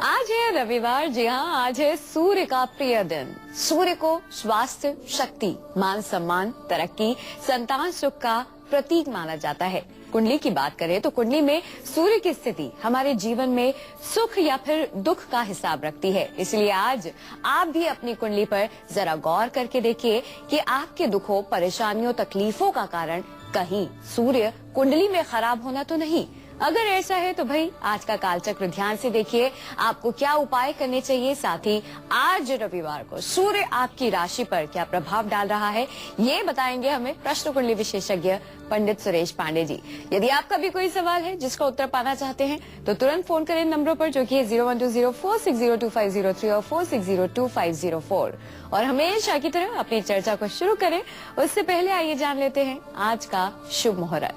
आज है रविवार। जी हाँ, आज है सूर्य का प्रिय दिन। सूर्य को स्वास्थ्य, शक्ति, मान सम्मान, तरक्की, संतान सुख का प्रतीक माना जाता है। कुंडली की बात करें तो कुंडली में सूर्य की स्थिति हमारे जीवन में सुख या फिर दुख का हिसाब रखती है। इसलिए आज आप भी अपनी कुंडली पर जरा गौर करके देखिए कि आपके दुखों, परेशानियों, तकलीफों का कारण कहीं सूर्य कुंडली में खराब होना तो नहीं। अगर ऐसा है तो भाई आज का कालचक्र ध्यान से देखिए, आपको क्या उपाय करने चाहिए। साथ ही आज रविवार को सूर्य आपकी राशि पर क्या प्रभाव डाल रहा है, ये बताएंगे हमें प्रश्न कुंडली विशेषज्ञ पंडित सुरेश पांडे जी। यदि आपका भी कोई सवाल है जिसका उत्तर पाना चाहते हैं तो तुरंत फोन करें नंबरों पर, जो कि 012046025003 और 46022504। और हमेशा की तरह अपनी चर्चा को शुरू करें उससे पहले आइए जान लेते हैं आज का शुभ मुहूर्त।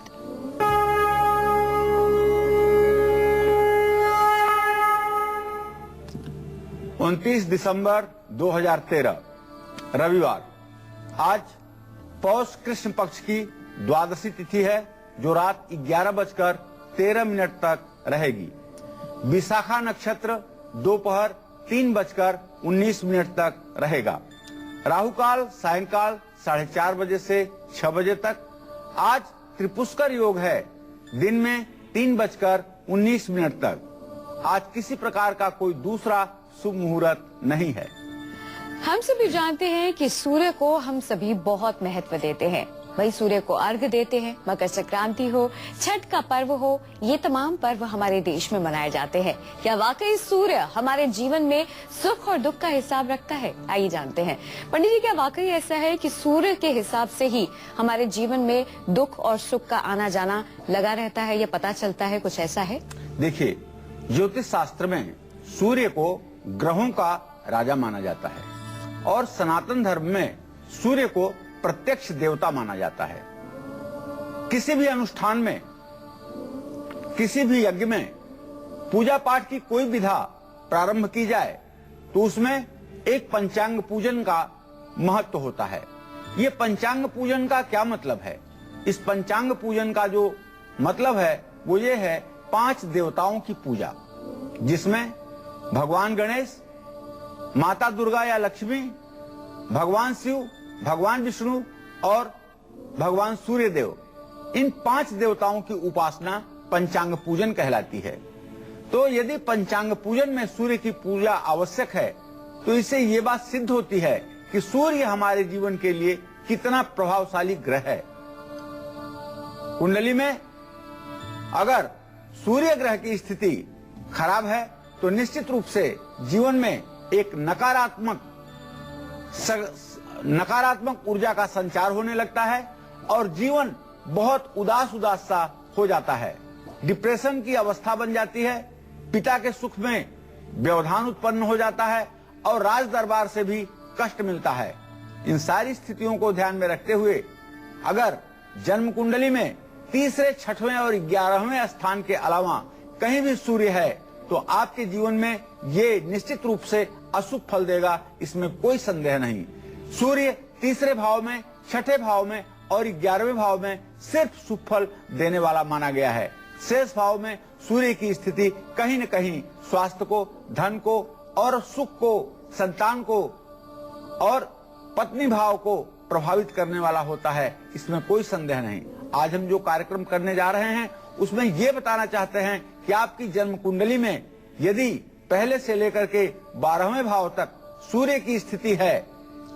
29 दिसंबर 2013 रविवार। आज पौष कृष्ण पक्ष की द्वादशी तिथि है, जो रात 11:13 तक रहेगी। विशाखा नक्षत्र दोपहर 3:19 तक रहेगा। राहु काल सायंकाल 4:30 बजे से 6 बजे तक। आज त्रिपुष्कर योग है, दिन में 3:19 तक। आज किसी प्रकार का कोई दूसरा शुभ मुहूर्त नहीं है। हम सभी जानते हैं कि सूर्य को हम सभी बहुत महत्व देते हैं। वही सूर्य को अर्घ देते हैं। मकर संक्रांति हो, छठ का पर्व हो, ये तमाम पर्व हमारे देश में मनाए जाते हैं। क्या वाकई सूर्य हमारे जीवन में सुख और दुख का हिसाब रखता है? आइए जानते हैं। पंडित जी, क्या वाकई ऐसा है कि सूर्य के हिसाब से ही हमारे जीवन में दुख और सुख का आना जाना लगा रहता है, या पता चलता है? कुछ ऐसा है? देखिए, ज्योतिष शास्त्र में सूर्य को ग्रहों का राजा माना जाता है और सनातन धर्म में सूर्य को प्रत्यक्ष देवता माना जाता है। किसी भी अनुष्ठान में, किसी भी यज्ञ में पूजा पाठ की कोई विधा प्रारंभ की जाए तो उसमें एक पंचांग पूजन का महत्व होता है। ये पंचांग पूजन का क्या मतलब है? इस पंचांग पूजन का जो मतलब है वो ये है 5 देवताओं की पूजा, जिसमें भगवान गणेश, माता दुर्गा या लक्ष्मी, भगवान शिव, भगवान विष्णु और भगवान सूर्य देव, इन 5 देवताओं की उपासना पंचांग पूजन कहलाती है। तो यदि पंचांग पूजन में सूर्य की पूजा आवश्यक है तो इससे ये बात सिद्ध होती है कि सूर्य हमारे जीवन के लिए कितना प्रभावशाली ग्रह है। कुंडली में अगर सूर्य ग्रह की स्थिति खराब है तो निश्चित रूप से जीवन में एक नकारात्मक ऊर्जा का संचार होने लगता है और जीवन बहुत उदास सा हो जाता है। डिप्रेशन की अवस्था बन जाती है, पिता के सुख में व्यवधान उत्पन्न हो जाता है और राज दरबार से भी कष्ट मिलता है। इन सारी स्थितियों को ध्यान में रखते हुए अगर जन्म कुंडली में तीसरे, छठवें और 11वें स्थान के अलावा कहीं भी सूर्य है तो आपके जीवन में ये निश्चित रूप से अशुभ फल देगा, इसमें कोई संदेह नहीं। सूर्य तीसरे भाव में, छठे भाव में और 11वें भाव में सिर्फ शुभ फल देने वाला माना गया है। शेष भाव में सूर्य की स्थिति कहीं न कहीं स्वास्थ्य को, धन को और सुख को, संतान को और पत्नी भाव को प्रभावित करने वाला होता है, इसमें कोई संदेह नहीं। आज हम जो कार्यक्रम करने जा रहे हैं उसमें ये बताना चाहते हैं कि आपकी जन्म कुंडली में यदि पहले से लेकर के 12वें भाव तक सूर्य की स्थिति है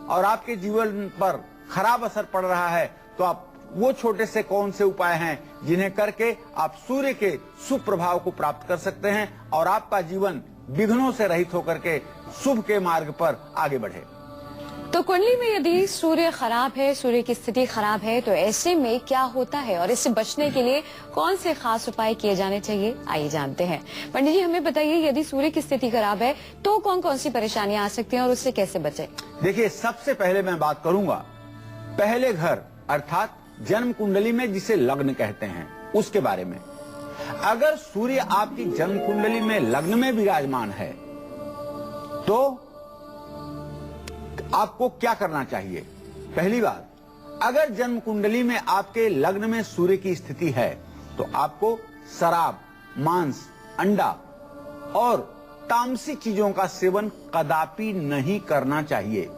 और आपके जीवन पर खराब असर पड़ रहा है तो आप वो छोटे से कौन से उपाय हैं जिन्हें करके आप सूर्य के शुभ प्रभाव को प्राप्त कर सकते हैं और आपका जीवन विघ्नों से रहित होकर के शुभ के मार्ग पर आगे बढ़े। तो कुंडली में यदि सूर्य खराब है, सूर्य की स्थिति खराब है, तो ऐसे में क्या होता है और इससे बचने के लिए कौन से खास उपाय किए जाने चाहिए? आइए जानते हैं। पंडित जी, हमें बताइए, यदि सूर्य की स्थिति खराब है तो कौन कौन सी परेशानियां आ सकती हैं और उससे कैसे बचें? देखिए, सबसे पहले मैं बात करूंगा पहले घर अर्थात जन्म कुंडली में जिसे लग्न कहते हैं उसके बारे में। अगर सूर्य आपकी जन्म कुंडली में लग्न में विराजमान है तो आपको क्या करना चाहिए? पहली बात, अगर जन्म कुंडली में आपके लग्न में सूर्य की स्थिति है तो आपको शराब, मांस, अंडा और तामसी चीजों का सेवन कदापि नहीं करना चाहिए।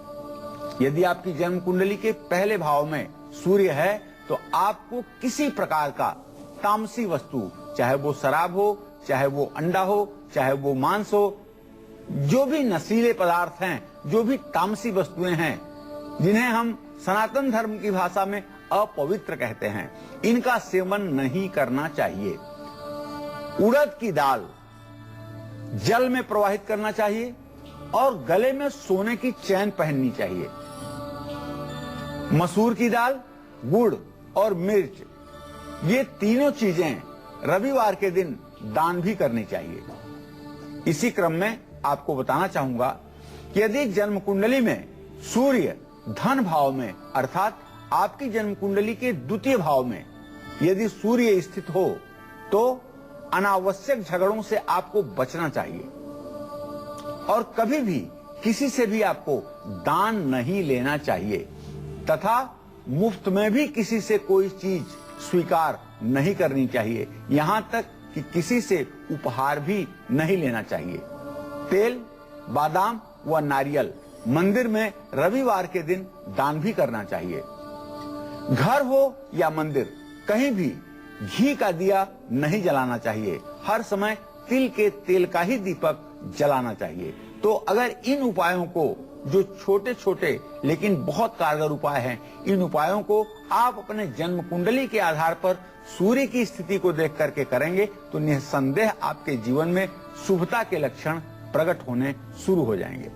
यदि आपकी जन्म कुंडली के पहले भाव में सूर्य है तो आपको किसी प्रकार का तामसी वस्तु, चाहे वो शराब हो, चाहे वो अंडा हो, चाहे वो मांस हो, जो भी नशीले पदार्थ हैं, जो भी तामसी वस्तुएं हैं, जिन्हें हम सनातन धर्म की भाषा में अपवित्र कहते हैं, इनका सेवन नहीं करना चाहिए। उड़द की दाल जल में प्रवाहित करना चाहिए और गले में सोने की चैन पहननी चाहिए। मसूर की दाल, गुड़ और मिर्च, ये तीनों चीजें रविवार के दिन दान भी करनी चाहिए। इसी क्रम में आपको बताना चाहूंगा कि यदि जन्म कुंडली में सूर्य धन भाव में, अर्थात आपकी जन्म कुंडली के द्वितीय भाव में यदि सूर्य स्थित हो तो अनावश्यक झगड़ों से आपको बचना चाहिए और कभी भी किसी से भी आपको दान नहीं लेना चाहिए तथा मुफ्त में भी किसी से कोई चीज स्वीकार नहीं करनी चाहिए, यहां तक कि किसी से उपहार भी नहीं लेना चाहिए। तेल, बादाम व नारियल मंदिर में रविवार के दिन दान भी करना चाहिए। घर हो या मंदिर, कहीं भी घी का दिया नहीं जलाना चाहिए। हर समय तिल के तेल का ही दीपक जलाना चाहिए। तो अगर इन उपायों को, जो छोटे छोटे लेकिन बहुत कारगर उपाय हैं, इन उपायों को आप अपने जन्म कुंडली के आधार पर सूर्य की स्थिति को देख करके करेंगे तो निस्संदेह आपके जीवन में शुभता के लक्षण प्रकट होने शुरू हो जाएंगे।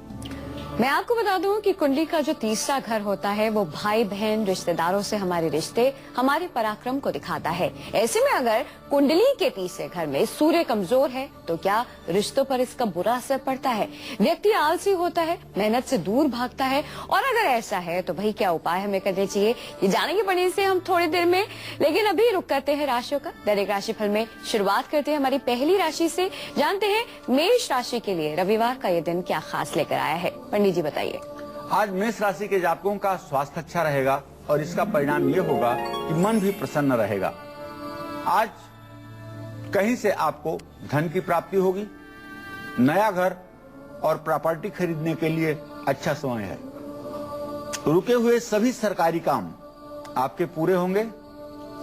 मैं आपको बता दूं कि कुंडली का जो तीसरा घर होता है वो भाई बहन रिश्तेदारों से हमारे रिश्ते, हमारे पराक्रम को दिखाता है। ऐसे में अगर कुंडली के तीसरे घर में सूर्य कमजोर है तो क्या रिश्तों पर इसका बुरा असर पड़ता है? व्यक्ति आलसी होता है, मेहनत से दूर भागता है, और अगर ऐसा है तो भाई क्या उपाय हमें करने चाहिए, ये जानेंगे पढ़ने से हम थोड़ी देर में। लेकिन अभी रुक करते हैं राशियों का। दैनिक राशिफल में शुरुआत करते हैं हमारी पहली राशि से। जानते हैं मेष राशि के लिए रविवार का ये दिन क्या खास लेकर आया है। पंडित जी बताइए। आज मेष राशि के जातकों का स्वास्थ्य अच्छा रहेगा और इसका परिणाम ये होगा कि मन भी प्रसन्न रहेगा। आज कहीं से आपको धन की प्राप्ति होगी। नया घर और प्रॉपर्टी खरीदने के लिए अच्छा समय है। रुके हुए सभी सरकारी काम आपके पूरे होंगे।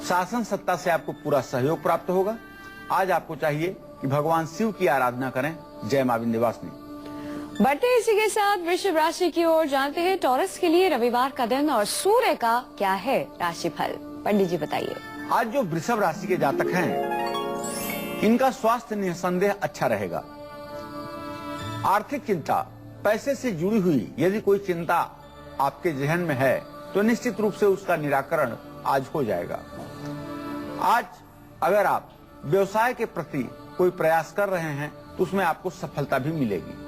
शासन सत्ता से आपको पूरा सहयोग प्राप्त होगा। आज आपको चाहिए कि भगवान शिव की आराधना करें। जय मां विंध्यवासिनी। बढ़ते इसी के साथ वृषभ राशि की ओर। जानते हैं टॉरस के लिए रविवार का दिन और सूर्य का क्या है राशिफल। पंडित जी बताइए। आज जो वृषभ राशि के जातक हैं, इनका स्वास्थ्य निसंदेह अच्छा रहेगा। आर्थिक चिंता, पैसे से जुड़ी हुई यदि कोई चिंता आपके जहन में है तो निश्चित रूप से उसका निराकरण आज हो जाएगा। आज अगर आप व्यवसाय के प्रति कोई प्रयास कर रहे हैं तो उसमें आपको सफलता भी मिलेगी।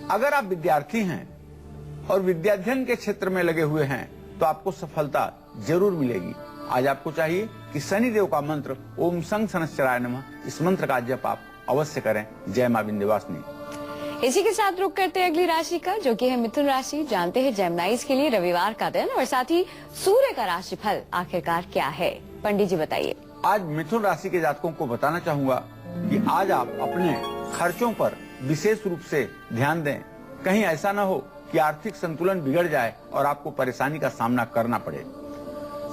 अगर आप विद्यार्थी हैं और विद्याध्ययन के क्षेत्र में लगे हुए हैं तो आपको सफलता जरूर मिलेगी। आज आपको चाहिए कि शनिदेव का मंत्र ओम संग शनश्चराय नमः, इस मंत्र का जप आप अवश्य करें। जय मां विंध्यवासिनी। इसी के साथ रुक करते हैं अगली राशि का, जो कि है मिथुन राशि। जानते हैं जेमिनाइज के लिए रविवार का दिन और साथ ही सूर्य का राशिफल आखिरकार क्या है। पंडित जी बताइए। आज मिथुन राशि के जातकों को बताना चाहूंगा कि आज आप अपने खर्चों पर विशेष रूप से ध्यान दें। कहीं ऐसा न हो कि आर्थिक संतुलन बिगड़ जाए और आपको परेशानी का सामना करना पड़े।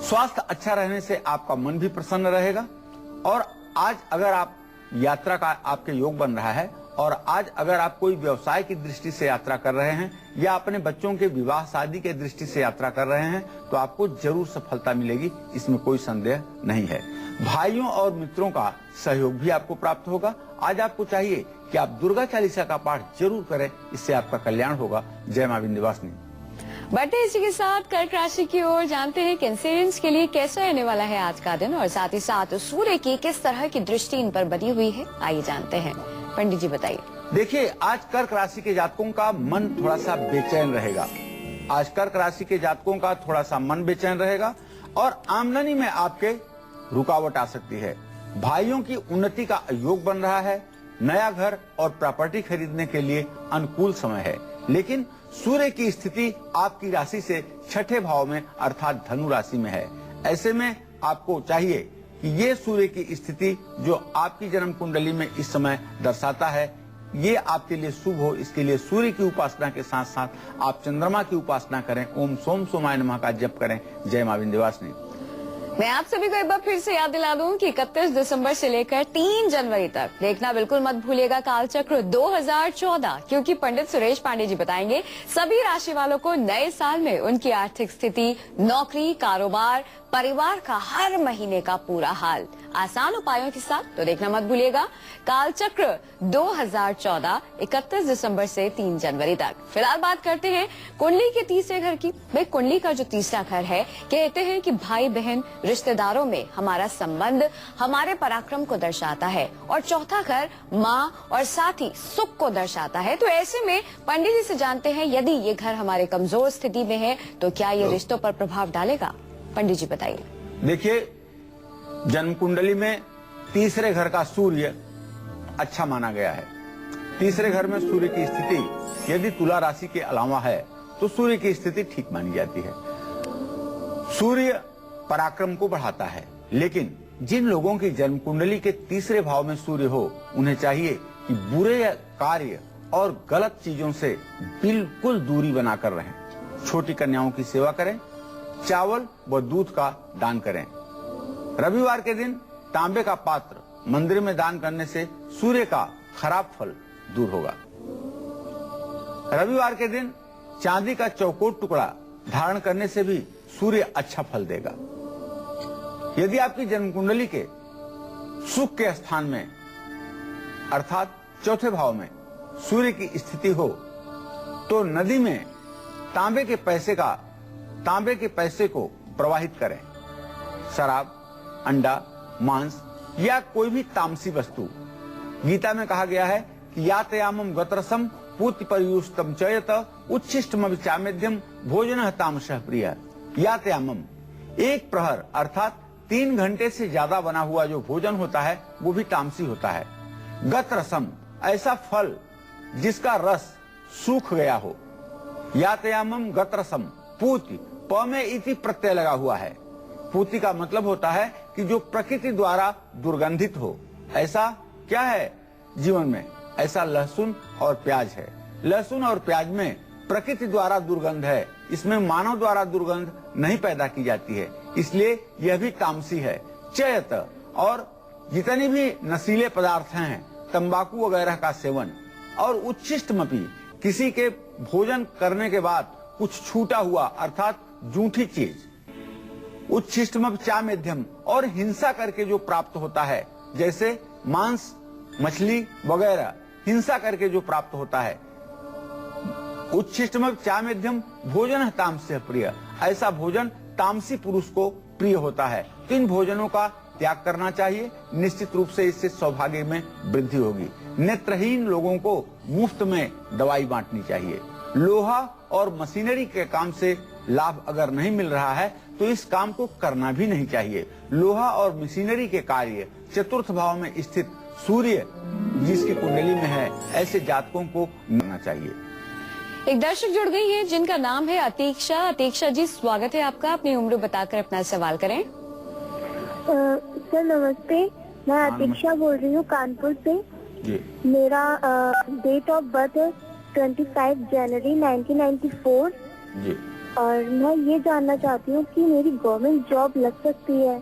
स्वास्थ्य अच्छा रहने से आपका मन भी प्रसन्न रहेगा। और आज अगर आप यात्रा का आपके योग बन रहा है और आज अगर आप कोई व्यवसाय की दृष्टि से यात्रा कर रहे हैं या अपने बच्चों के विवाह शादी के दृष्टि से यात्रा कर रहे हैं तो आपको जरूर सफलता मिलेगी, इसमें कोई संदेह नहीं है। भाइयों और मित्रों का सहयोग भी आपको प्राप्त होगा। आज आपको चाहिए कि आप दुर्गा चालीसा का पाठ जरूर करें, इससे आपका कल्याण होगा। जय मां विंध्यवासिनी। बढ़ते इसी के साथ कर्क राशि की ओर। जानते हैं कैंसेरियंस के लिए कैसा रहने वाला है आज का दिन और साथ ही साथ सूर्य की किस तरह की दृष्टि इन पर बनी हुई है। आइए जानते हैं। पंडित जी बताइए। देखिए, आज कर्क राशि के जातकों का मन थोड़ा सा बेचैन रहेगा। आज कर्क राशि के जातकों का थोड़ा सा मन बेचैन रहेगा और आमदनी में आपके रुकावट आ सकती है। भाइयों की उन्नति का योग बन रहा है। नया घर और प्रॉपर्टी खरीदने के लिए अनुकूल समय है। लेकिन सूर्य की स्थिति आपकी राशि से छठे भाव में अर्थात धनु राशि में है। ऐसे में आपको चाहिए कि ये सूर्य की स्थिति जो आपकी जन्म कुंडली में इस समय दर्शाता है, ये आपके लिए शुभ हो, इसके लिए सूर्य की उपासना के साथ साथ आप चंद्रमा की उपासना करें। ओम सोम सोमाय नमः का जप करें। जय मां विंध्यवासिनी। मैं आप सभी को एक बार फिर से याद दिला दूं कि 31 दिसंबर से लेकर 3 जनवरी तक देखना बिल्कुल मत भूलिएगा कालचक्र 2014, क्योंकि पंडित सुरेश पांडे जी बताएंगे सभी राशि वालों को नए साल में उनकी आर्थिक स्थिति, नौकरी, कारोबार, परिवार का हर महीने का पूरा हाल आसान उपायों के साथ। तो देखना मत भूलिएगा कालचक्र 2014, 31 दिसंबर से 3 जनवरी तक। फिलहाल बात करते हैं कुंडली के तीसरे घर की। भाई कुंडली का जो तीसरा घर है, कहते हैं कि भाई बहन रिश्तेदारों में हमारा संबंध हमारे पराक्रम को दर्शाता है, और चौथा घर माँ और साथ ही सुख को दर्शाता है। तो ऐसे में पंडित जी से जानते हैं यदि ये घर हमारे कमजोर स्थिति में है तो क्या ये रिश्तों पर प्रभाव डालेगा। पंडित जी बताइए। देखिए, जन्म कुंडली में तीसरे घर का सूर्य अच्छा माना गया है। तीसरे घर में सूर्य की स्थिति यदि तुला राशि के अलावा है तो सूर्य की स्थिति ठीक मानी जाती है। सूर्य पराक्रम को बढ़ाता है, लेकिन जिन लोगों की जन्म कुंडली के तीसरे भाव में सूर्य हो, उन्हें चाहिए कि बुरे कार्य और गलत चीजों से बिल्कुल दूरी बनाकर रहें। छोटी कन्याओं की सेवा करें, चावल व दूध का दान करें। रविवार के दिन तांबे का पात्र मंदिर में दान करने से सूर्य का खराब फल दूर होगा। रविवार के दिन चांदी का चौकोर टुकड़ा धारण करने से भी सूर्य अच्छा फल देगा। यदि आपकी जन्म कुंडली के सुख के स्थान में अर्थात चौथे भाव में सूर्य की स्थिति हो तो नदी में तांबे के पैसे को प्रवाहित करें। शराब, अंडा, मांस या कोई भी तामसी वस्तु। गीता में कहा गया है कि यातयामम गतरसम पूति परियुष्टम चयत उच्छिष्टम विचामेध्यम भोजन तामसः प्रिय। यातयामम एक प्रहर अर्थात 3 घंटे से ज्यादा बना हुआ जो भोजन होता है वो भी तामसी होता है। गतरसम ऐसा फल जिसका रस सूख गया हो। यातयामम गतरसम पूति प में इति प्रत्यय लगा हुआ है। पूति का मतलब होता है कि जो प्रकृति द्वारा दुर्गंधित हो। ऐसा क्या है जीवन में? ऐसा लहसुन और प्याज है। लहसुन और प्याज में प्रकृति द्वारा दुर्गंध है, इसमें मानव द्वारा दुर्गंध नहीं पैदा की जाती है, इसलिए यह भी तामसी है। चयत और जितनी भी नशीले पदार्थ हैं, तंबाकू वगैरह का सेवन, और उच्छिष्टमपि किसी के भोजन करने के बाद कुछ छूटा हुआ अर्थात जूठी चीज। उच्छिष्टम चामेध्यम और हिंसा करके जो प्राप्त होता है, जैसे मांस, मछली वगैरह हिंसा करके जो प्राप्त होता है। उच्छिष्टम चामेध्यम भोजन तामस्य प्रिय, ऐसा भोजन तामसी पुरुष को प्रिय होता है। तो इन भोजनों का त्याग करना चाहिए। निश्चित रूप से इससे सौभाग्य में वृद्धि होगी। नेत्रहीन लोगों को मुफ्त में दवाई बांटनी चाहिए। लोहा और मशीनरी के काम से लाभ अगर नहीं मिल रहा है तो इस काम को करना भी नहीं चाहिए। लोहा और मशीनरी के कार्य चतुर्थ भाव में स्थित सूर्य जिसकी कुंडली में है, ऐसे जातकों को करना चाहिए। एक दर्शक जुड़ गई है जिनका नाम है अतीक्षा। अतीक्षा जी, स्वागत है आपका। अपनी उम्र बताकर अपना सवाल करें। सर नमस्ते, मैं अतीक्षा बोल रही हूँ कानपुर से। जी। मेरा डेट ऑफ बर्थ है 25 जनवरी 1994। जी। और मैं ये जानना चाहती हूँ कि मेरी गवर्नमेंट जॉब लग सकती है।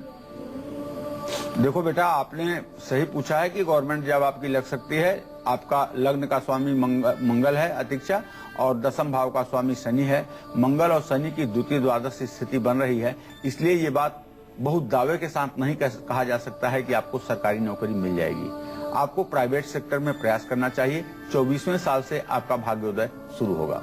देखो बेटा, आपने सही पूछा है कि गवर्नमेंट जॉब आपकी लग सकती है। आपका लग्न का स्वामी मंगल है अतीक्षा, और दसम भाव का स्वामी शनि है। मंगल और शनि की द्वितीय द्वादश स्थिति बन रही है, इसलिए ये बात बहुत दावे के साथ नहीं कहा जा सकता है कि आपको सरकारी नौकरी मिल जाएगी। आपको प्राइवेट सेक्टर में प्रयास करना चाहिए। 24वें साल से आपका भाग्योदय शुरू होगा।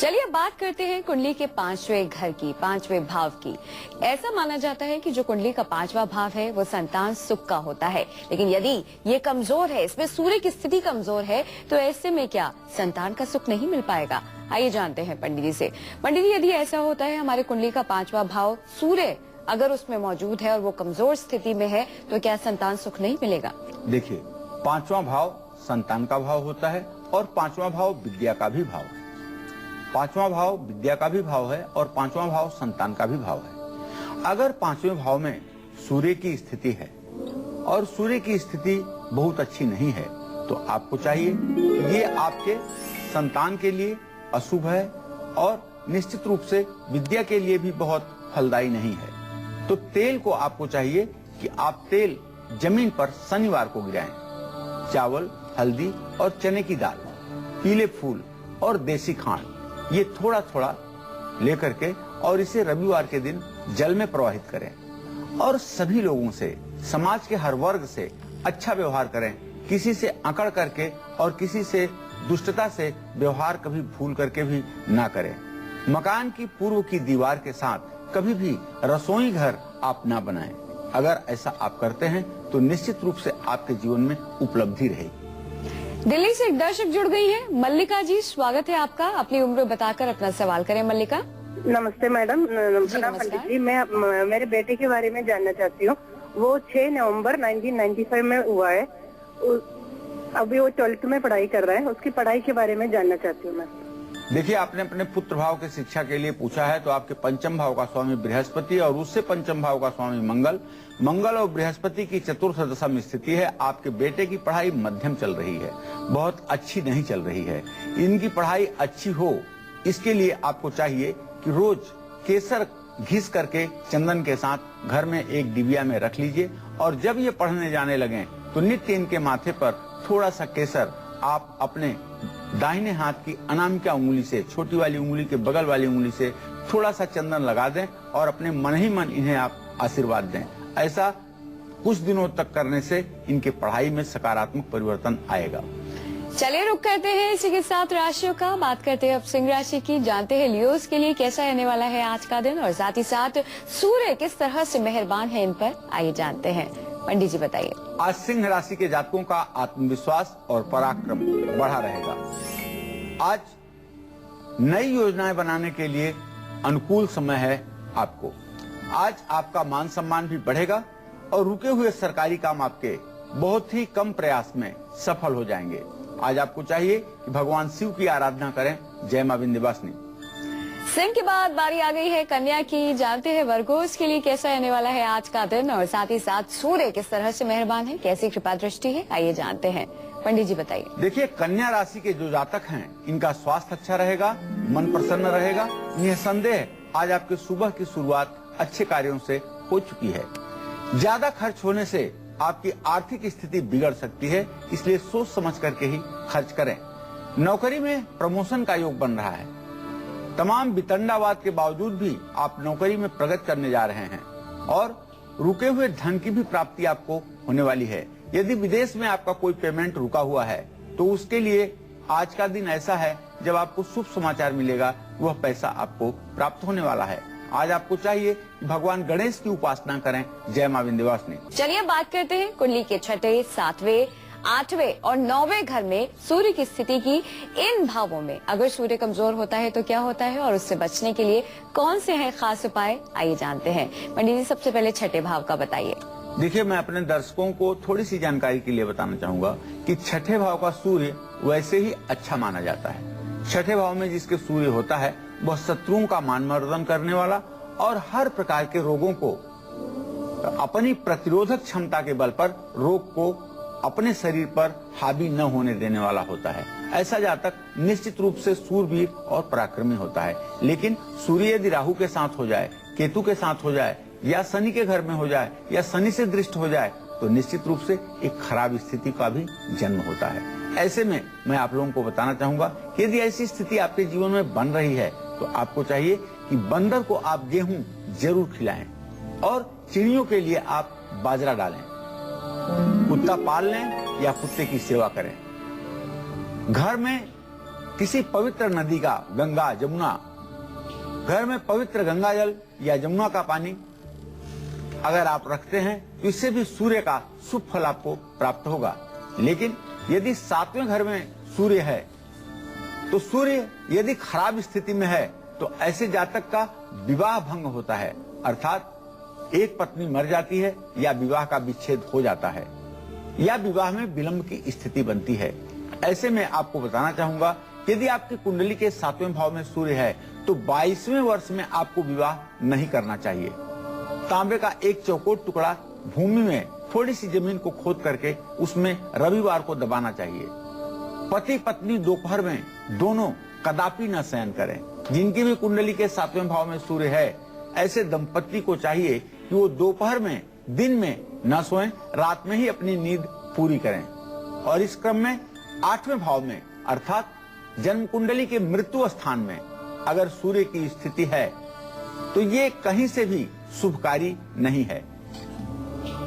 चलिए अब बात करते हैं कुंडली के 5वें घर की, 5वें भाव की। ऐसा माना जाता है कि जो कुंडली का 5वां भाव है वो संतान सुख का होता है, लेकिन यदि ये कमजोर है, इसमें सूर्य की स्थिति कमजोर है, तो ऐसे में क्या संतान का सुख नहीं मिल पाएगा? आइए जानते हैं पंडित जी से। पंडित जी, यदि ऐसा होता है हमारे कुंडली का 5वां भाव सूर्य अगर उसमें मौजूद है और वो कमजोर स्थिति में है, तो क्या संतान सुख नहीं मिलेगा? देखिए, 5वां भाव संतान का भाव होता है और 5वां भाव विद्या का भी भाव है। 5वां भाव विद्या का भी भाव है और 5वां भाव संतान का भी भाव है। अगर 5वें भाव में सूर्य की स्थिति है और सूर्य की स्थिति बहुत अच्छी नहीं है, तो आपको चाहिए कि ये आपके संतान के लिए अशुभ है और निश्चित रूप से विद्या के लिए भी बहुत फलदायी नहीं है। तो तेल को आपको चाहिए कि आप तेल जमीन पर शनिवार को गिराएं। चावल, हल्दी और चने की दाल, पीले फूल और देसी खांड ये थोड़ा थोड़ा लेकर के और इसे रविवार के दिन जल में प्रवाहित करें और सभी लोगों से, समाज के हर वर्ग से अच्छा व्यवहार करें। किसी से अकड़ करके और किसी से दुष्टता से व्यवहार कभी भूल करके भी ना करें। मकान की पूर्व की दीवार के साथ कभी भी रसोई घर आप ना बनाएं। अगर ऐसा आप करते हैं तो निश्चित रूप से आपके जीवन में उपलब्धि रहेगी। दिल्ली से एक दर्शक जुड़ गई है। मल्लिका जी, स्वागत है आपका। अपनी उम्र बताकर अपना सवाल करें मल्लिका। नमस्ते मैडम। प्रणाम पंडित जी। मैं मेरे बेटे के बारे में जानना चाहती हूँ। वो 6 नवंबर 1995 में हुआ है। अभी वो 12th में पढ़ाई कर रहा है। उसकी पढ़ाई के बारे में जानना चाहती हूँ मैं। देखिए, आपने अपने पुत्र भाव की शिक्षा के लिए पूछा है तो आपके पंचम भाव का स्वामी बृहस्पति और उससे पंचम भाव का स्वामी मंगल और बृहस्पति की चतुर्थ दशा में स्थिति है। आपके बेटे की पढ़ाई मध्यम चल रही है, बहुत अच्छी नहीं चल रही है। इनकी पढ़ाई अच्छी हो इसके लिए आपको चाहिए कि रोज केसर घिस करके चंदन के साथ घर में एक डिबिया में रख लीजिए और जब ये पढ़ने जाने लगे तो नित्य इनके माथे पर थोड़ा सा केसर आप अपने दाहिने हाथ की अनामिका उंगली से, छोटी वाली उंगली के बगल वाली उंगली से थोड़ा सा चंदन लगा दें और अपने मन ही मन इन्हें आप आशीर्वाद दें। ऐसा कुछ दिनों तक करने से इनके पढ़ाई में सकारात्मक परिवर्तन आएगा। चलिए रुक करते हैं इसी के साथ राशियों का। बात करते हैं अब सिंह राशि की। जानते हैं लियोस के लिए कैसा रहने वाला है आज का दिन और साथ ही साथ सूर्य किस तरह से मेहरबान है इन पर, आइए जानते हैं। पंडित जी बताइए। आज सिंह राशि के जातकों का आत्मविश्वास और पराक्रम बढ़ा रहेगा। आज नई योजनाएं बनाने के लिए अनुकूल समय है आपको। आज आपका मान सम्मान भी बढ़ेगा और रुके हुए सरकारी काम आपके बहुत ही कम प्रयास में सफल हो जाएंगे। आज आपको चाहिए कि भगवान शिव की आराधना करें। जय मां विंध्यवासिनी। सिंह के बाद बारी आ गई है कन्या की। जानते हैं वर्गोस के लिए कैसा रहने वाला है आज का दिन और साथ ही साथ सूर्य किस तरह से मेहरबान है, कैसी कृपा दृष्टि है, आइए जानते हैं। पंडित जी बताइए। देखिए, कन्या राशि के जो जातक हैं इनका स्वास्थ्य अच्छा रहेगा, मन प्रसन्न रहेगा। निसंदेह आज आपके सुबह की शुरुआत अच्छे कार्यों से हो चुकी है। ज्यादा खर्च होने से आपकी आर्थिक स्थिति बिगड़ सकती है, इसलिए सोच समझ करके ही खर्च करें। नौकरी में प्रमोशन का योग बन रहा है। तमाम वितंडावाद के बावजूद भी आप नौकरी में प्रगति करने जा रहे हैं और रुके हुए धन की भी प्राप्ति आपको होने वाली है। यदि विदेश में आपका कोई पेमेंट रुका हुआ है तो उसके लिए आज का दिन ऐसा है जब आपको शुभ समाचार मिलेगा, वह पैसा आपको प्राप्त होने वाला है। आज आपको चाहिए कि भगवान गणेश की उपासना करें। जय मां विंध्यवासिनी। चलिए बात करते हैं कुंडली के 6, 7, 8 और 9 घर में सूर्य की स्थिति की। इन भावों में अगर सूर्य कमजोर होता है तो क्या होता है और उससे बचने के लिए कौन से हैं खास उपाय, आइए जानते हैं। पंडित जी सबसे पहले 6 भाव का बताइए। देखिए, मैं अपने दर्शकों को थोड़ी सी जानकारी के लिए बताना चाहूंगा कि 6 भाव का सूर्य वैसे ही अच्छा माना जाता है। 6 भाव में जिसके सूर्य होता है वह शत्रुओं का मान मर्दन करने वाला और हर प्रकार के रोगों को अपनी प्रतिरोधक क्षमता के बल पर रोग को अपने शरीर पर हावी न होने देने वाला होता है। ऐसा जातक निश्चित रूप से सूरवीर और पराक्रमी होता है। लेकिन सूर्य यदि राहु के साथ हो जाए, केतु के साथ हो जाए या शनि के घर में हो जाए या शनि से दृष्ट हो जाए तो निश्चित रूप से एक खराब स्थिति का भी जन्म होता है। ऐसे में मैं आप लोगों को बताना चाहूंगा कि यदि ऐसी स्थिति आपके जीवन में बन रही है तो आपको चाहिए कि बंदर को आप गेहूं जरूर खिलाएं और चिड़ियों के लिए आप बाजरा डालें। कुत्ता पाल लें या कुत्ते की सेवा करें। घर में किसी पवित्र नदी का, गंगा, जमुना, घर में पवित्र गंगा जल या जमुना का पानी अगर आप रखते हैं तो इससे भी सूर्य का शुभ फल आपको प्राप्त होगा। लेकिन यदि 7वें घर में सूर्य है तो सूर्य यदि खराब स्थिति में है तो ऐसे जातक का विवाह भंग होता है, अर्थात एक पत्नी मर जाती है या विवाह का विच्छेद हो जाता है या विवाह में विलंब की स्थिति बनती है। ऐसे में आपको बताना चाहूंगा यदि आपकी कुंडली के 7वें भाव में सूर्य है तो 22वें वर्ष में आपको विवाह नहीं करना चाहिए। तांबे का एक चौकोर टुकड़ा भूमि में थोड़ी सी जमीन को खोद करके उसमें रविवार को दबाना चाहिए। पति पत्नी दोपहर में दोनों कदापि न शयन करें। जिनकी भी कुंडली के 7वें भाव में सूर्य है, ऐसे दंपति को चाहिए कि वो दोपहर में दिन में न सोएं, रात में ही अपनी नींद पूरी करें। और इस क्रम में 8वें भाव में अर्थात जन्म कुंडली के मृत्यु स्थान में अगर सूर्य की स्थिति है तो ये कहीं से भी शुभकारी नहीं है।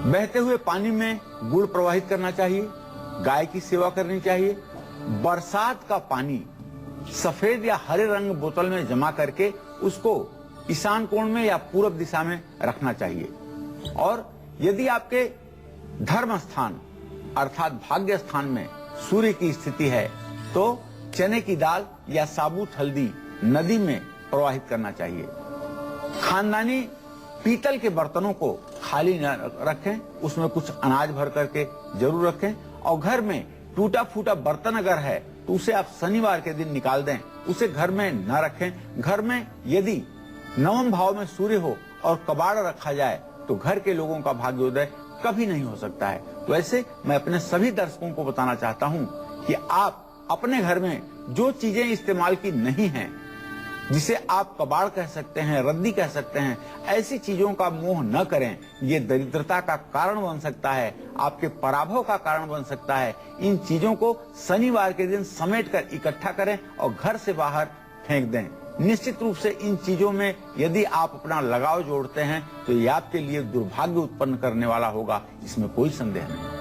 बहते हुए पानी में गुड़ प्रवाहित करना चाहिए, गाय की सेवा करनी चाहिए। बरसात का पानी सफेद या हरे रंग बोतल में जमा करके उसको ईशान कोण में या पूरब दिशा में रखना चाहिए। और यदि आपके धर्म स्थान अर्थात भाग्य स्थान में सूर्य की स्थिति है तो चने की दाल या साबुत हल्दी नदी में प्रवाहित करना चाहिए। खानदानी पीतल के बर्तनों को खाली न रखें, उसमें कुछ अनाज भर करके जरूर रखें। और घर में टूटा फूटा बर्तन अगर है तो उसे आप शनिवार के दिन निकाल दें, उसे घर में न रखें। घर में यदि 9वें भाव में सूर्य हो और कबाड़ रखा जाए तो घर के लोगों का भाग्योदय कभी नहीं हो सकता है। वैसे मैं अपने सभी दर्शकों को बताना चाहता हूं कि आप अपने घर में जो चीजें इस्तेमाल की नहीं हैं, जिसे आप कबाड़ कह सकते हैं, रद्दी कह सकते हैं, ऐसी चीजों का मोह न करें। ये दरिद्रता का कारण बन सकता है, आपके पराभव का कारण बन सकता है। इन चीजों को शनिवार के दिन समेट कर इकट्ठा करें और घर से बाहर फेंक दें। निश्चित रूप से इन चीजों में यदि आप अपना लगाव जोड़ते हैं तो ये आपके लिए दुर्भाग्य उत्पन्न करने वाला होगा, इसमें कोई संदेह नहीं।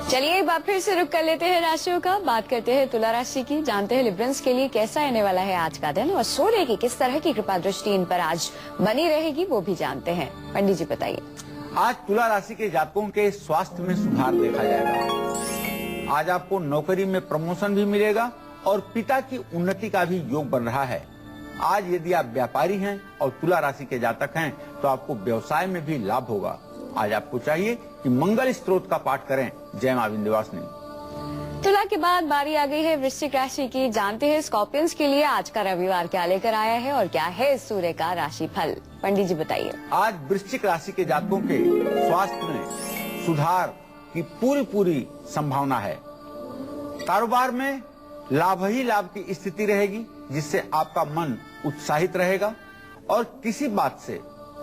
चलिए एक बार फिर से रुक कर लेते हैं राशियों का। बात करते हैं तुला राशि की। जानते हैं लिब्रंस के लिए कैसा रहने वाला है आज का दिन और सूर्य की किस तरह की कृपा दृष्टि इन पर आज बनी रहेगी वो भी जानते हैं। पंडित जी बताइए। आज तुला राशि के जातकों के स्वास्थ्य में सुधार देखा जाएगा। आज आपको नौकरी में प्रमोशन भी मिलेगा और पिता की उन्नति का भी योग बन रहा है। आज यदि आप व्यापारी हैं और तुला राशि के जातक हैं तो आपको व्यवसाय में भी लाभ होगा। आज आपको चाहिए कि मंगल स्तोत्र का पाठ करें। जय मां विंध्यवासिनी। तुला के बाद बारी आ गई है वृश्चिक राशि की। जानते हैं स्कॉर्पियंस के लिए आज का रविवार क्या लेकर आया है और क्या है सूर्य का राशि फल। पंडित जी बताइए। आज वृश्चिक राशि के जातकों के स्वास्थ्य में सुधार की पूरी संभावना है। कारोबार में लाभ ही लाभ की स्थिति रहेगी, जिससे आपका मन उत्साहित रहेगा और किसी बात से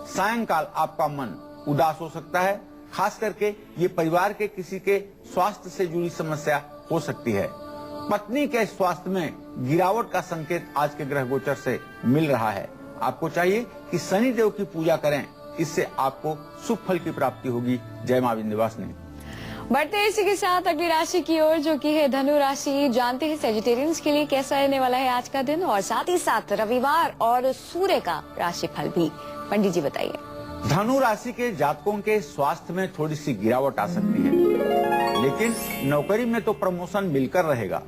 सायंकाल आपका मन उदास हो सकता है। खास करके ये परिवार के किसी के स्वास्थ्य से जुड़ी समस्या हो सकती है। पत्नी के स्वास्थ्य में गिरावट का संकेत आज के ग्रह गोचर से मिल रहा है। आपको चाहिए कि शनि देव की पूजा करें, इससे आपको शुभ फल की प्राप्ति होगी। जय मां विंध्यवासिनी। बढ़ते हैं इसी के साथ अगली राशि की ओर जो कि है धनु राशि। जानते हैं सेजिटेरियंस के लिए कैसा रहने वाला है आज का दिन और साथ ही साथ रविवार और सूर्य का राशिफल भी। पंडित जी बताइए। धनु राशि के जातकों के स्वास्थ्य में थोड़ी सी गिरावट आ सकती है, लेकिन नौकरी में तो प्रमोशन मिलकर रहेगा।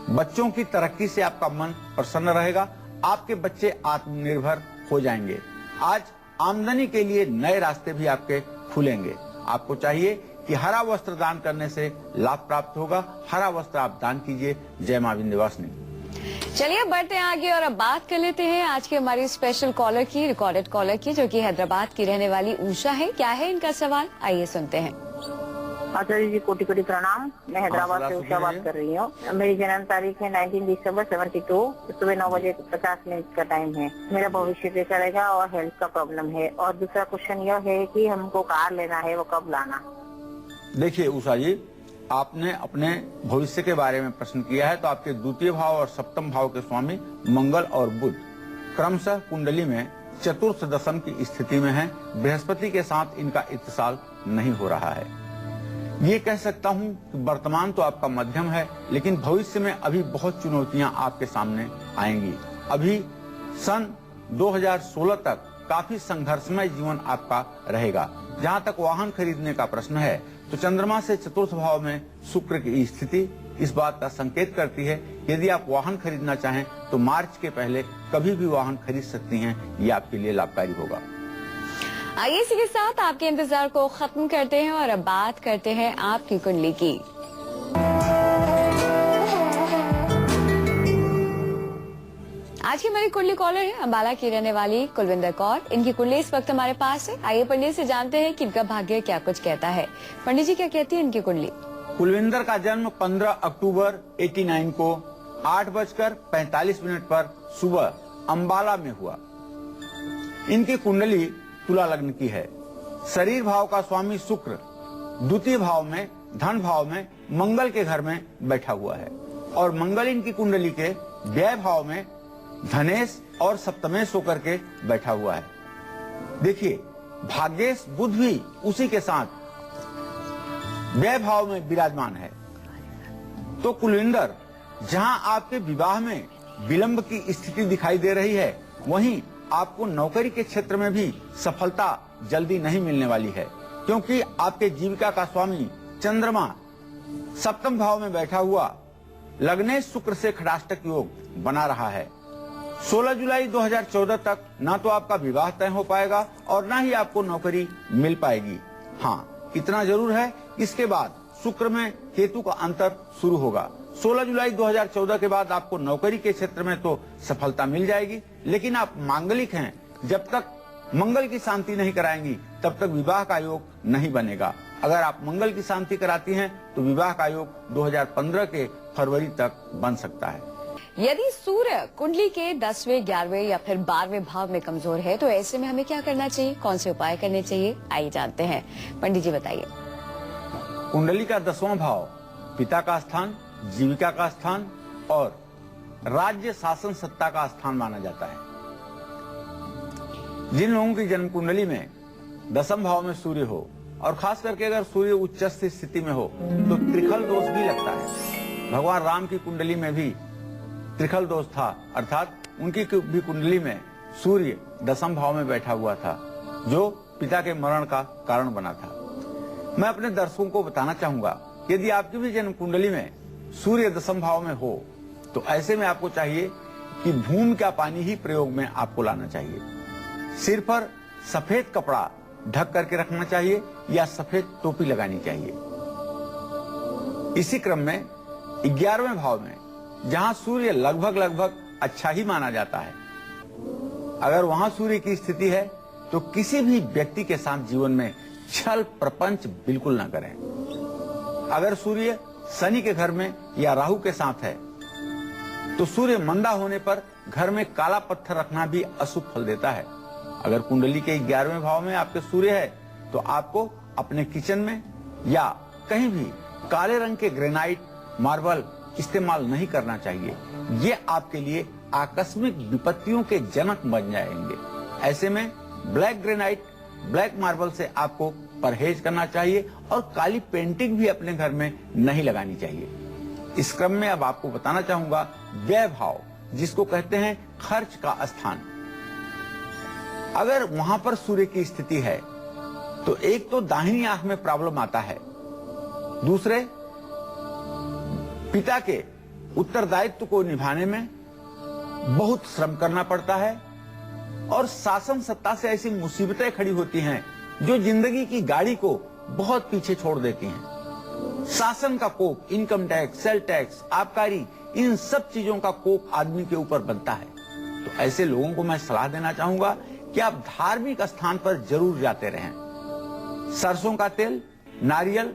बच्चों की तरक्की से आपका मन प्रसन्न रहेगा। आपके बच्चे आत्मनिर्भर हो जाएंगे। आज आमदनी के लिए नए रास्ते भी आपके खुलेंगे। आपको चाहिए कि हरा वस्त्र दान करने से लाभ प्राप्त होगा। हरा वस्त्र आप दान कीजिए। जय मां विंध्यवासिनी। चलिए बढ़ते हैं आगे और अब बात कर लेते हैं आज की हमारी स्पेशल कॉलर की, रिकॉर्डेड कॉलर की, जो कि हैदराबाद की रहने वाली उषा है। क्या है इनका सवाल, आइए सुनते हैं। आचार्य जी कोटि कोटि प्रणाम। मैं हैदराबाद से उषा बात कर रही हूँ। मेरी जन्म तारीख है 19 दिसंबर 72। सुबह 9:50 का टाइम है। मेरा भविष्य देखा रहेगा और हेल्थ का प्रॉब्लम है। और दूसरा क्वेश्चन यह है कि हमको कार लेना है, वो कब लाना। देखिए उषा जी, आपने अपने भविष्य के बारे में प्रश्न किया है तो आपके द्वितीय भाव और सप्तम भाव के स्वामी मंगल और बुध क्रमशः कुंडली में चतुर्थ दशम की स्थिति में है। बृहस्पति के साथ इनका इत्तिसाल नहीं हो रहा है। ये कह सकता हूँ कि वर्तमान तो आपका मध्यम है, लेकिन भविष्य में अभी बहुत चुनौतियां आपके सामने आएंगी। अभी सन 2016 तक काफी संघर्षमय जीवन आपका रहेगा। जहाँ तक वाहन खरीदने का प्रश्न है तो चंद्रमा से चतुर्थ भाव में शुक्र की स्थिति इस बात का संकेत करती है। यदि आप वाहन खरीदना चाहें तो मार्च के पहले कभी भी वाहन खरीद सकती हैं। ये आपके लिए लाभकारी होगा। आइए इसी के साथ आपके इंतजार को खत्म करते हैं और अब बात करते हैं आपकी कुंडली की। आज की हमारी कुंडली कॉलर है अंबाला की रहने वाली कुलविंदर कौर। इनकी कुंडली इस वक्त हमारे पास है। आइए पंडित से जानते हैं कि इनका भाग्य क्या कुछ कहता है। पंडित जी क्या कहती है इनकी कुंडली? कुलविंदर का जन्म 15 अक्टूबर 89 को 8:45 पर सुबह अंबाला में हुआ। इनकी कुंडली तुला लग्न की है। शरीर भाव का स्वामी शुक्र द्वितीय भाव में धन भाव में मंगल के घर में बैठा हुआ है और मंगल इनकी कुंडली के व्यय भाव में धनेश और सप्तमेश होकर के बैठा हुआ है। देखिए भाग्येश बुध भी उसी के साथ व्यय भाव में विराजमान है। तो कुलविंदर, जहां आपके विवाह में विलंब की स्थिति दिखाई दे रही है, वहीं आपको नौकरी के क्षेत्र में भी सफलता जल्दी नहीं मिलने वाली है, क्योंकि आपके जीविका का स्वामी चंद्रमा सप्तम भाव में बैठा हुआ लग्नेश शुक्र से खटाष्टक योग बना रहा है। 16 जुलाई 2014 तक ना तो आपका विवाह तय हो पाएगा और ना ही आपको नौकरी मिल पाएगी। हाँ, इतना जरूर है, इसके बाद शुक्र में केतु का अंतर शुरू होगा। 16 जुलाई 2014 के बाद आपको नौकरी के क्षेत्र में तो सफलता मिल जाएगी, लेकिन आप मांगलिक हैं। जब तक मंगल की शांति नहीं कराएंगी तब तक विवाह का योग नहीं बनेगा। अगर आप मंगल की शांति कराती हैं तो विवाह का योग 2015 के फरवरी तक बन सकता है। यदि सूर्य कुंडली के 10वें, 11वें या फिर 12वें भाव में कमजोर है तो ऐसे में हमें क्या करना चाहिए, कौन से उपाय करने चाहिए, आइए जानते हैं। पंडित जी बताइए। कुंडली का 10वां भाव पिता का स्थान, जीविका का स्थान और राज्य शासन सत्ता का स्थान माना जाता है। जिन लोगों की जन्म कुंडली में 10वें भाव में सूर्य हो और खास करके अगर सूर्य उच्च स्थिति में हो तो त्रिखल दोष भी लगता है। भगवान राम की कुंडली में भी त्रिखल दोष था, अर्थात उनकी भी कुंडली में सूर्य 10वें भाव में बैठा हुआ था, जो पिता के मरण का कारण बना था। मैं अपने दर्शकों को बताना चाहूंगा, यदि आपकी भी जन्म कुंडली में सूर्य 10वें भाव में हो तो ऐसे में आपको चाहिए कि भूमि का पानी ही प्रयोग में आपको लाना चाहिए। सिर पर सफेद कपड़ा ढक करके रखना चाहिए या सफेद टोपी लगानी चाहिए। इसी क्रम में 11वें भाव में जहां सूर्य लगभग अच्छा ही माना जाता है, अगर वहां सूर्य की स्थिति है तो किसी भी व्यक्ति के साथ जीवन में छल प्रपंच बिल्कुल ना करें। अगर सूर्य शनि के घर में या राहु के साथ है तो सूर्य मंदा होने पर घर में काला पत्थर रखना भी अशुभ फल देता है। अगर कुंडली के 11वें भाव में आपके सूर्य है तो आपको अपने किचन में या कहीं भी काले रंग के ग्रेनाइट मार्बल इस्तेमाल नहीं करना चाहिए। ये आपके लिए आकस्मिक विपत्तियों के जनक बन जाएंगे। ऐसे में ब्लैक ग्रेनाइट, ब्लैक मार्बल से आपको परहेज करना चाहिए और काली पेंटिंग भी अपने घर में नहीं लगानी चाहिए। इस क्रम में अब आपको बताना चाहूंगा व्यय भाव, जिसको कहते हैं खर्च का स्थान। अगर वहां पर सूर्य की स्थिति है तो एक तो दाहिनी आंख में प्रॉब्लम आता है, दूसरे पिता के उत्तरदायित्व को निभाने में बहुत श्रम करना पड़ता है और शासन सत्ता से ऐसी मुसीबतें खड़ी होती हैं जो जिंदगी की गाड़ी को बहुत पीछे छोड़ देती हैं। शासन का कोप, इनकम टैक्स, सेल टैक्स, आबकारी, इन सब चीजों का कोप आदमी के ऊपर बनता है। तो ऐसे लोगों को मैं सलाह देना चाहूंगा कि आप धार्मिक स्थान पर जरूर जाते रहें। सरसों का तेल, नारियल,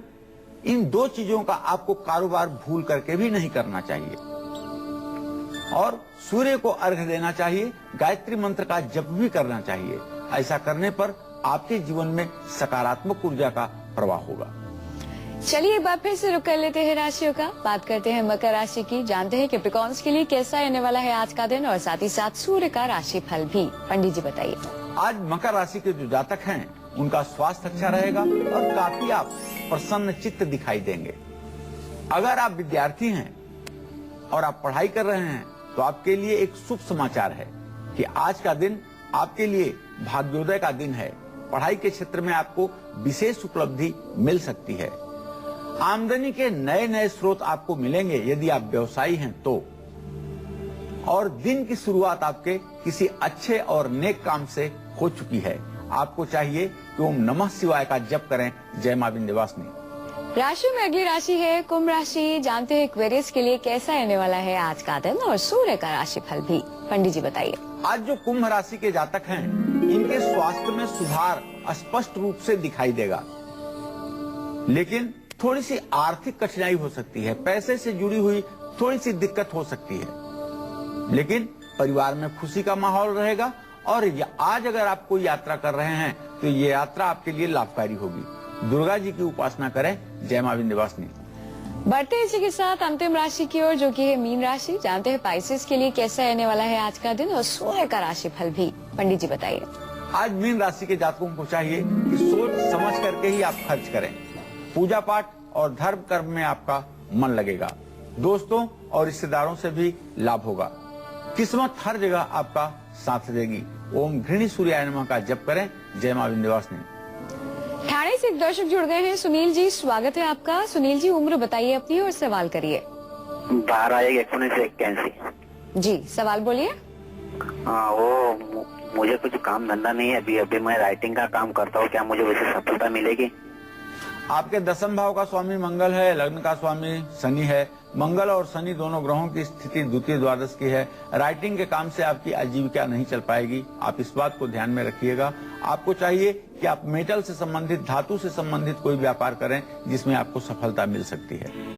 इन दो चीजों का आपको कारोबार भूल करके भी नहीं करना चाहिए और सूर्य को अर्घ्य देना चाहिए, गायत्री मंत्र का जप भी करना चाहिए। ऐसा करने पर आपके जीवन में सकारात्मक ऊर्जा का प्रवाह होगा। चलिए एक बार फिर से रुक कर लेते हैं राशियों का। बात करते हैं मकर राशि की, जानते हैं कैप्रिकॉर्न्स के लिए कैसा रहने वाला है आज का दिन और साथ ही साथ सूर्य का राशि फल भी। पंडित जी बताइए। आज मकर राशि के जो जातक हैं उनका स्वास्थ्य अच्छा रहेगा और काफी आप प्रसन्न चित्त दिखाई देंगे। अगर आप विद्यार्थी हैं और आप पढ़ाई कर रहे हैं तो आपके लिए एक शुभ समाचार है कि आज का दिन आपके लिए भाग्योदय का दिन है। पढ़ाई के क्षेत्र में आपको विशेष उपलब्धि मिल सकती है। आमदनी के नए नए स्रोत आपको मिलेंगे यदि आप व्यवसायी हैं तो। और दिन की शुरुआत आपके किसी अच्छे और नेक काम से हो चुकी है। आपको चाहिए कि ओम नमः शिवाय का जप करें। जय मां विंध्यवासिनी। राशि में अगली राशि है कुंभ राशि। जानते हैं एक्वेरियस के लिए कैसा रहने वाला है आज का दिन और सूर्य का राशिफल भी। पंडित जी बताइए। आज जो कुंभ राशि के जातक हैं, इनके स्वास्थ्य में सुधार स्पष्ट रूप से दिखाई देगा, लेकिन थोड़ी सी आर्थिक कठिनाई हो सकती है। पैसे से जुड़ी हुई थोड़ी सी दिक्कत हो सकती है, लेकिन परिवार में खुशी का माहौल रहेगा। और आज अगर आप कोई यात्रा कर रहे हैं तो ये यात्रा आपके लिए लाभकारी होगी। दुर्गा जी की उपासना करें। जय मां विंध्यवासिनी। बढ़ते इसी के साथ अंतिम राशि की ओर, जो कि है मीन राशि। जानते हैं पाइसेस के लिए कैसा रहने वाला है आज का दिन और सूर्य का राशिफल भी। पंडित जी बताइए। आज मीन राशि के जातकों को चाहिए कि सोच समझ करके ही आप खर्च करें। पूजा पाठ और धर्म कर्म में आपका मन लगेगा। दोस्तों और रिश्तेदारों से भी लाभ होगा। किस्मत हर जगह आपका साथ देगी। ओम घृणी सूर्याय नमः का जप करें। जय मां विंध्यवासिनी। ठाणे से एक दर्शक जुड़ गए हैं। सुनील जी, स्वागत है आपका। सुनील जी, उम्र बताइए अपनी और सवाल करिए। 12/1/1981। जी, सवाल बोलिए। हाँ, वो मुझे कुछ काम धंधा नहीं है। अभी मैं राइटिंग का काम करता हूँ। क्या मुझे वैसे सफलता मिलेगी? आपके दसम भाव का स्वामी मंगल है, लग्न का स्वामी शनि है। मंगल और शनि दोनों ग्रहों की स्थिति द्वितीय द्वादश की है। राइटिंग के काम से आपकी आजीविका नहीं चल पाएगी। आप इस बात को ध्यान में रखिएगा। आपको चाहिए कि आप मेटल से संबंधित, धातु से संबंधित कोई व्यापार करें जिसमें आपको सफलता मिल सकती है।